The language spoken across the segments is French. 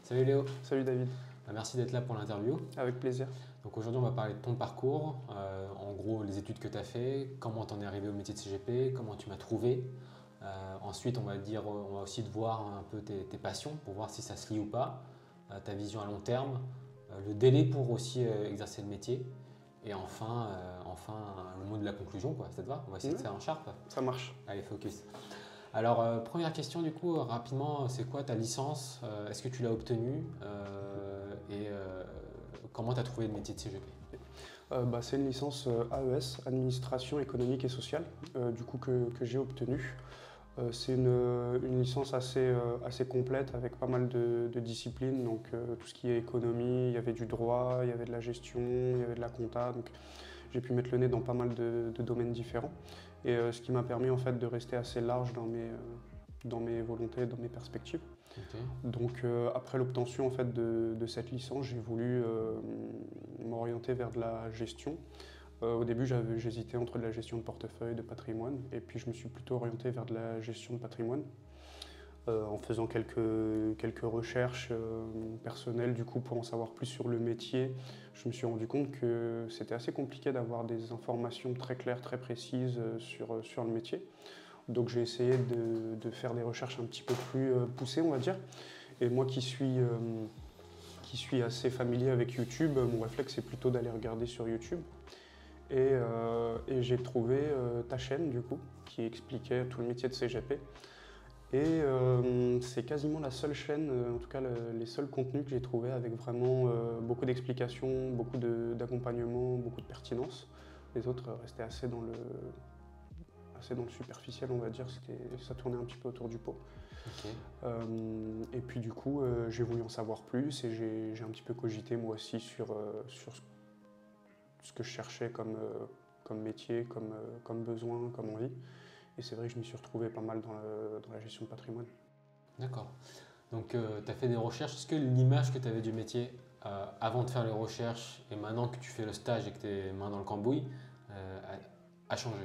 Salut Léo. Salut David, Merci d'être là pour l'interview. avec plaisir. Donc aujourd'hui on va parler de ton parcours, en gros les études que tu as fait, comment tu en es arrivé au métier de CGP, comment tu m'as trouvé. Ensuite on va aussi te voir un peu tes passions pour voir si ça se lie ou pas, ta vision à long terme, le délai pour aussi exercer le métier. Et enfin le mot de la conclusion, quoi. Ça te va? On va essayer de Ouais, faire un sharp. ça marche. Allez, focus. Alors, première question du coup, rapidement, c'est quoi ta licence? Est-ce que tu l'as obtenue? Comment tu as trouvé le métier de CGP? C'est une licence AES, Administration économique et sociale, que j'ai obtenue. C'est une licence assez complète avec pas mal de disciplines, donc tout ce qui est économie, il y avait du droit, il y avait de la gestion, il y avait de la compta, donc j'ai pu mettre le nez dans pas mal de domaines différents. Et ce qui m'a permis en fait de rester assez large dans mes volontés, dans mes perspectives. Ok. Donc après l'obtention en fait de cette licence, j'ai voulu m'orienter vers de la gestion. Au début, j'hésitais entre de la gestion de portefeuille, de patrimoine, et puis je me suis plutôt orienté vers de la gestion de patrimoine. En faisant quelques recherches personnelles du coup pour en savoir plus sur le métier, je me suis rendu compte que c'était assez compliqué d'avoir des informations très claires, très précises sur le métier. Donc j'ai essayé de faire des recherches un petit peu plus poussées, on va dire. Et moi qui suis assez familier avec YouTube, mon réflexe c'est plutôt d'aller regarder sur YouTube. Et j'ai trouvé ta chaîne du coup, qui expliquait tout le métier de CGP. Et c'est quasiment la seule chaîne, en tout cas les seuls contenus que j'ai trouvés avec vraiment beaucoup d'explications, d'accompagnement, beaucoup de pertinence. Les autres restaient assez dans le superficiel, on va dire, ça tournait un petit peu autour du pot. Ok. Et puis du coup, j'ai voulu en savoir plus et j'ai un petit peu cogité moi aussi sur ce que je cherchais comme métier, comme besoin, comme envie. Et c'est vrai que je m'y suis retrouvé pas mal dans la gestion de patrimoine. D'accord. Donc, tu as fait des recherches. Est-ce que l'image que tu avais du métier avant de faire les recherches et maintenant que tu fais le stage et que tu es main dans le cambouis a changé?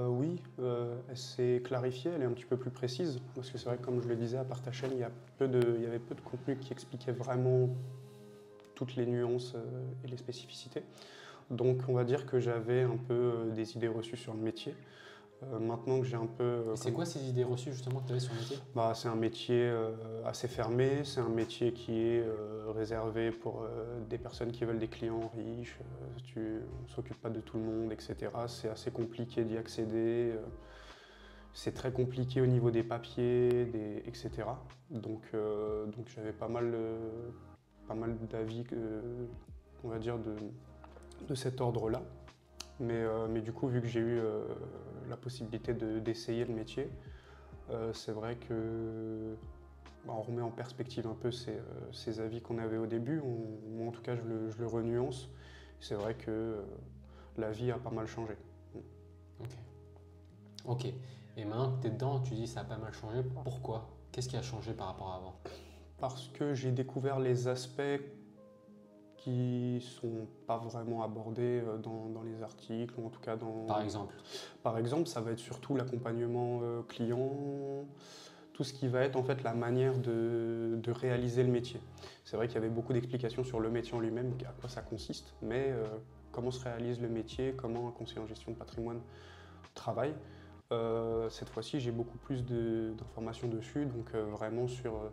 Oui, elle s'est clarifiée, elle est un petit peu plus précise, parce que c'est vrai que comme je le disais, à part ta chaîne, il y avait peu de contenu qui expliquait vraiment toutes les nuances et les spécificités. Donc on va dire que j'avais un peu des idées reçues sur le métier. Maintenant que j'ai un peu... Et c'est quoi ces idées reçues justement que tu avais sur le métier? C'est un métier assez fermé, c'est un métier qui est réservé pour des personnes qui veulent des clients riches, on ne s'occupe pas de tout le monde, etc. C'est assez compliqué d'y accéder, c'est très compliqué au niveau des papiers, etc. Donc j'avais pas mal d'avis, on va dire, de cet ordre-là. Mais du coup, vu que j'ai eu la possibilité d'essayer le métier, c'est vrai que on remet en perspective un peu ces avis qu'on avait au début. Moi, en tout cas, je le renuance. C'est vrai que la vie a pas mal changé. Ok. Ok. Et maintenant que tu es dedans, tu dis ça a pas mal changé. Pourquoi? Qu'est-ce qui a changé par rapport à avant? Parce que j'ai découvert les aspects qui sont pas vraiment abordés dans les articles, ou en tout cas Par exemple. Par exemple, ça va être surtout l'accompagnement client, tout ce qui va être en fait la manière de réaliser le métier. C'est vrai qu'il y avait beaucoup d'explications sur le métier en lui-même, à quoi ça consiste, mais comment se réalise le métier, comment un conseiller en gestion de patrimoine travaille. Cette fois-ci, j'ai beaucoup plus d'informations dessus, donc vraiment sur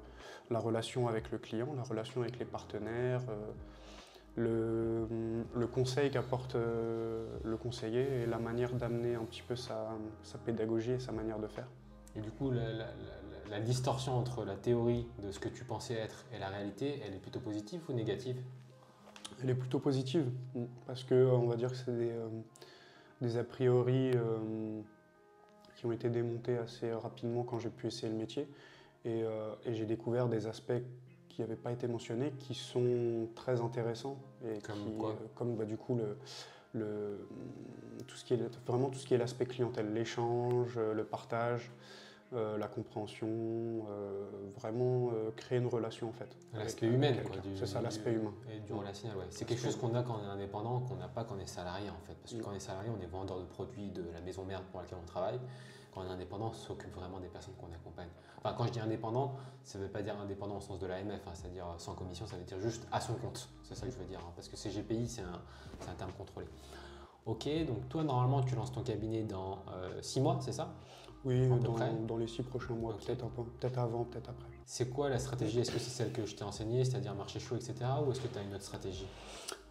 la relation avec le client, la relation avec les partenaires, le conseil qu'apporte le conseiller et la manière d'amener un petit peu sa pédagogie et sa manière de faire. Et du coup, la distorsion entre la théorie de ce que tu pensais être et la réalité, elle est plutôt positive ou négative? Elle est plutôt positive, parce que on va dire que c'est des a priori qui ont été démontés assez rapidement quand j'ai pu essayer le métier. Et j'ai découvert des aspects qui n'avaient pas été mentionnés, qui sont très intéressants. Et Comme quoi? comme du coup, tout ce qui est, vraiment tout ce qui est l'aspect clientèle, l'échange, le partage, la compréhension, vraiment créer une relation en fait. L'aspect humain, quoi. C'est ça, l'aspect humain. Et du relationnel, ouais. C'est quelque chose qu'on a quand on est indépendant, qu'on n'a pas quand on est salarié en fait. Parce que quand on est salarié, on est vendeur de produits de la maison mère pour laquelle on travaille. Quand on est indépendant, on s'occupe vraiment des personnes qu'on accompagne. Enfin, quand je dis indépendant, ça ne veut pas dire indépendant au sens de l'AMF, hein, c'est-à-dire sans commission, ça veut dire juste à son compte. C'est ça que je veux dire, hein, parce que CGPI, c'est un terme contrôlé. Ok, donc toi, normalement, tu lances ton cabinet dans 6 mois, c'est ça? Oui, dans les 6 prochains mois, okay. Peut-être avant, peut-être après. C'est quoi la stratégie? Est-ce que c'est celle que je t'ai enseignée, c'est-à-dire marché chaud, etc. Ou est-ce que tu as une autre stratégie?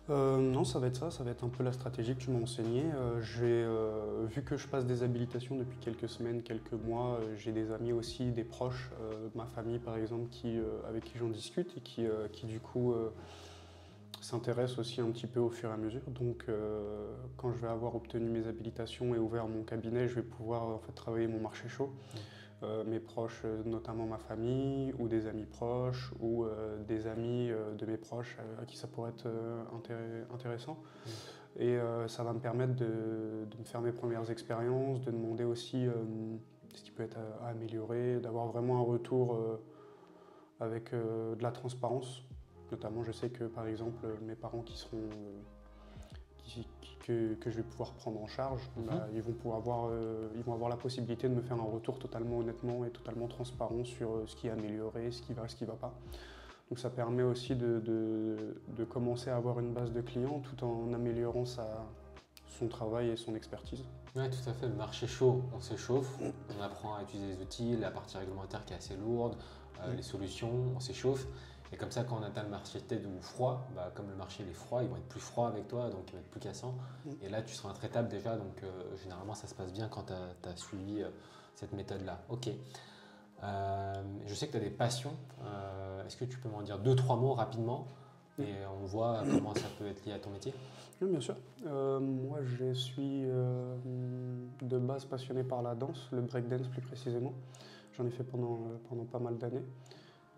Non, ça va être un peu la stratégie que tu m'as enseignée. Vu que je passe des habilitations depuis quelques semaines, quelques mois, j'ai des amis aussi, des proches, ma famille par exemple, avec qui j'en discute et qui du coup s'intéressent aussi un petit peu au fur et à mesure. Donc quand je vais avoir obtenu mes habilitations et ouvert mon cabinet, je vais pouvoir en fait travailler mon marché chaud. Mes proches, notamment ma famille, ou des amis proches, ou des amis de mes proches à qui ça pourrait être intéressant. Et ça va me permettre de me faire mes premières expériences, de demander aussi ce qui peut être à améliorer, d'avoir vraiment un retour avec de la transparence. Notamment, je sais que par exemple, mes parents que je vais pouvoir prendre en charge, ils vont avoir la possibilité de me faire un retour totalement honnêtement et totalement transparent sur ce qui est amélioré, ce qui va pas. Donc ça permet aussi de commencer à avoir une base de clients tout en améliorant son travail et son expertise. Oui, tout à fait. Le marché chaud, on s'échauffe, on apprend à utiliser les outils, la partie réglementaire qui est assez lourde, les solutions, on s'échauffe. Et comme ça, quand on atteint le marché tiède ou froid, comme le marché il est froid, ils vont être plus froids avec toi, donc ils vont être plus cassants. Et là, tu seras intraitable déjà, donc généralement, ça se passe bien quand tu as suivi cette méthode-là. Ok. Je sais que tu as des passions. Est-ce que tu peux m'en dire 2-3 mots rapidement et on voit comment ça peut être lié à ton métier? Oui, bien sûr. Moi, je suis de base passionné par la danse, le breakdance plus précisément. J'en ai fait pendant pas mal d'années.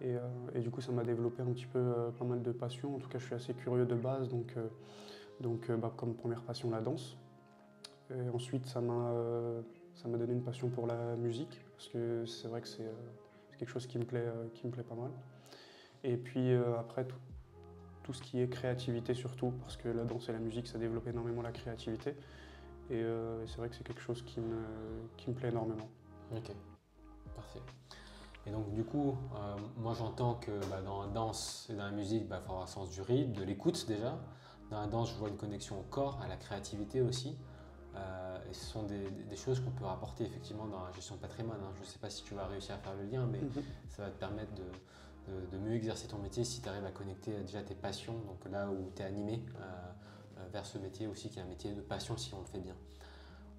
Et du coup, ça m'a développé un petit peu pas mal de passions. En tout cas, je suis assez curieux de base, donc comme première passion, la danse. Et ensuite, ça m'a donné une passion pour la musique, parce que c'est vrai que c'est quelque chose qui me plaît pas mal. Et puis après, tout ce qui est créativité surtout, parce que la danse et la musique, ça développe énormément la créativité. Et c'est vrai que c'est quelque chose qui me plaît énormément. Ok, parfait. Et donc du coup, moi j'entends que dans la danse et dans la musique, il faut avoir un sens du rythme, de l'écoute déjà. Dans la danse, je vois une connexion au corps, à la créativité aussi. Et ce sont des choses qu'on peut rapporter effectivement dans la gestion de patrimoine. Hein. Je ne sais pas si tu vas réussir à faire le lien, mais ça va te permettre de mieux exercer ton métier si tu arrives à connecter déjà tes passions, donc là où tu es animé, vers ce métier aussi qui est un métier de passion si on le fait bien.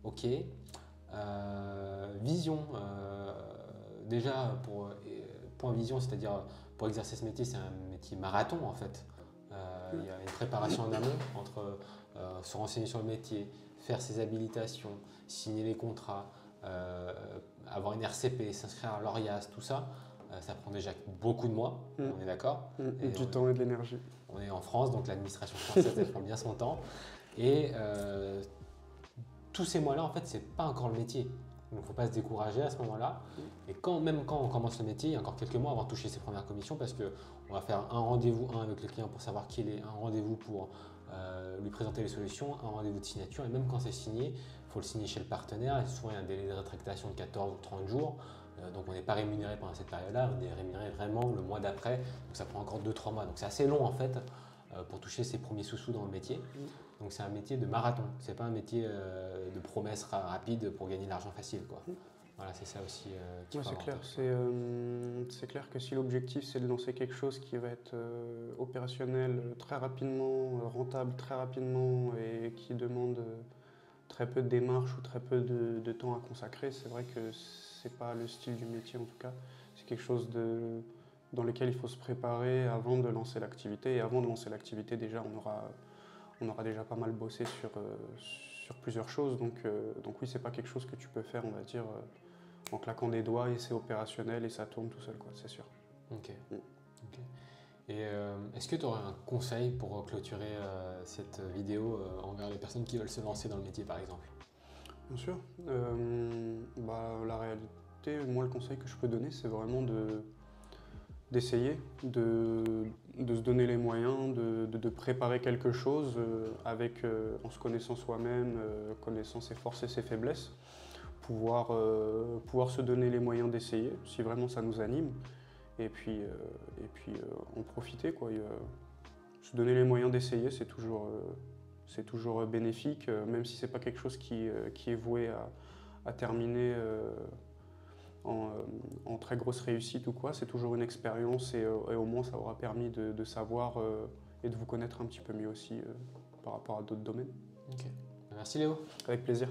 Ok. Vision. Déjà, point vision, c'est-à-dire pour exercer ce métier, c'est un métier marathon en fait. Il y a une préparation en amont entre se renseigner sur le métier, faire ses habilitations, signer les contrats, avoir une RCP, s'inscrire à l'ORIAS, tout ça. Ça prend déjà beaucoup de mois, on est d'accord? Du temps et de l'énergie. On est en France, donc l'administration française, elle prend bien son temps. Et tous ces mois-là, en fait, c'est pas encore le métier. Donc il ne faut pas se décourager à ce moment-là. Et même quand on commence le métier, il y a encore quelques mois avant de toucher ses premières commissions, parce qu'on va faire un rendez-vous avec le client pour savoir qui il est, un rendez-vous pour lui présenter les solutions, un rendez-vous de signature. Et même quand c'est signé, il faut le signer chez le partenaire. Et souvent, il y a un délai de rétractation de 14 ou 30 jours. Donc on n'est pas rémunéré pendant cette période-là, on est rémunéré vraiment le mois d'après. Donc ça prend encore 2-3 mois. Donc c'est assez long en fait pour toucher ses premiers sous-sous dans le métier. Donc c'est un métier de marathon, c'est pas un métier de promesse rapide pour gagner de l'argent facile, quoi. Voilà, c'est ça aussi qu'il faut c'est clair. avoir. C'est clair que si l'objectif c'est de lancer quelque chose qui va être opérationnel très rapidement, rentable très rapidement et qui demande très peu de démarches ou très peu de temps à consacrer, c'est vrai que c'est pas le style du métier en tout cas. C'est quelque chose dans lequel il faut se préparer avant de lancer l'activité. Et avant de lancer l'activité, déjà, on aura déjà pas mal bossé sur plusieurs choses. Donc oui, c'est pas quelque chose que tu peux faire, on va dire, en claquant des doigts et c'est opérationnel et ça tourne tout seul, quoi, c'est sûr. Ok. Et est-ce que tu aurais un conseil pour clôturer cette vidéo envers les personnes qui veulent se lancer dans le métier, par exemple? Bien sûr. La réalité, écoutez, moi le conseil que je peux donner, c'est vraiment d'essayer, de se donner les moyens, de préparer quelque chose en se connaissant soi-même, connaissant ses forces et ses faiblesses, pouvoir se donner les moyens d'essayer, si vraiment ça nous anime, et puis en profiter, quoi. Se donner les moyens d'essayer, c'est toujours bénéfique, même si c'est pas quelque chose qui est voué à terminer en très grosse réussite ou quoi. C'est toujours une expérience et au moins ça aura permis de savoir et de vous connaître un petit peu mieux aussi par rapport à d'autres domaines. Ok. Merci Léo. Avec plaisir.